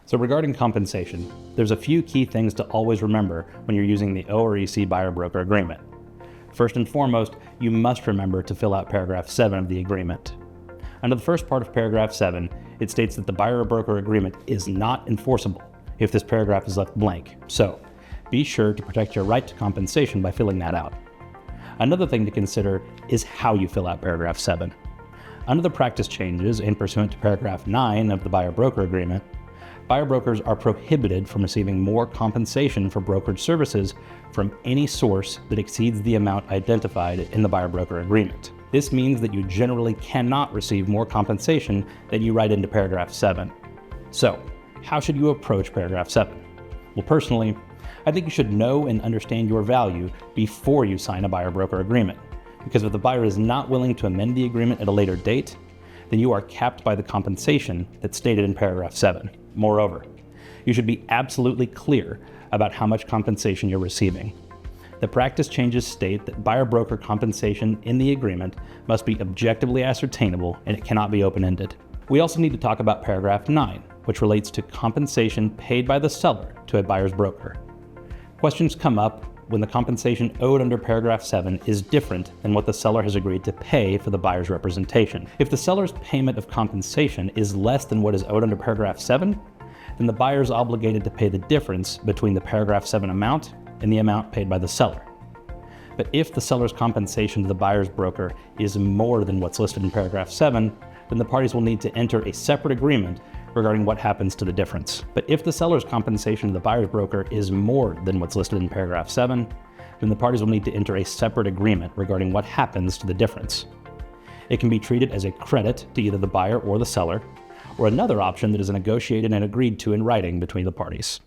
So regarding compensation, there's a few key things to always remember when you're using the OREC Buyer Broker Agreement. First and foremost, you must remember to fill out paragraph 7 of the agreement. Under the first part of paragraph 7, it states that the Buyer Broker Agreement is not enforceable if this paragraph is left blank. So be sure to protect your right to compensation by filling that out. Another thing to consider is how you fill out paragraph 7. Under the practice changes and pursuant to paragraph 9 of the Buyer Broker Agreement, buyer brokers are prohibited from receiving more compensation for brokerage services from any source that exceeds the amount identified in the Buyer Broker Agreement. This means that you generally cannot receive more compensation than you write into paragraph 7. So, how should you approach paragraph 7? Well, personally, I think you should know and understand your value before you sign a buyer broker agreement, because if the buyer is not willing to amend the agreement at a later date, then you are capped by the compensation that's stated in paragraph 7. Moreover, you should be absolutely clear about how much compensation you're receiving. The practice changes state that buyer broker compensation in the agreement must be objectively ascertainable and it cannot be open-ended. We also need to talk about paragraph 9, which relates to compensation paid by the seller to a buyer's broker. Questions come up when the compensation owed under paragraph 7 is different than what the seller has agreed to pay for the buyer's representation. If the seller's payment of compensation is less than what is owed under paragraph 7, then the buyer is obligated to pay the difference between the paragraph 7 amount and the amount paid by the seller. But if the seller's compensation to the buyer's broker is more than what's listed in paragraph 7, then the parties will need to enter a separate agreement regarding what happens to the difference. But if the seller's compensation to the buyer's broker is more than what's listed in paragraph 7, then the parties will need to enter a separate agreement regarding what happens to the difference. It can be treated as a credit to either the buyer or the seller, or another option that is negotiated and agreed to in writing between the parties.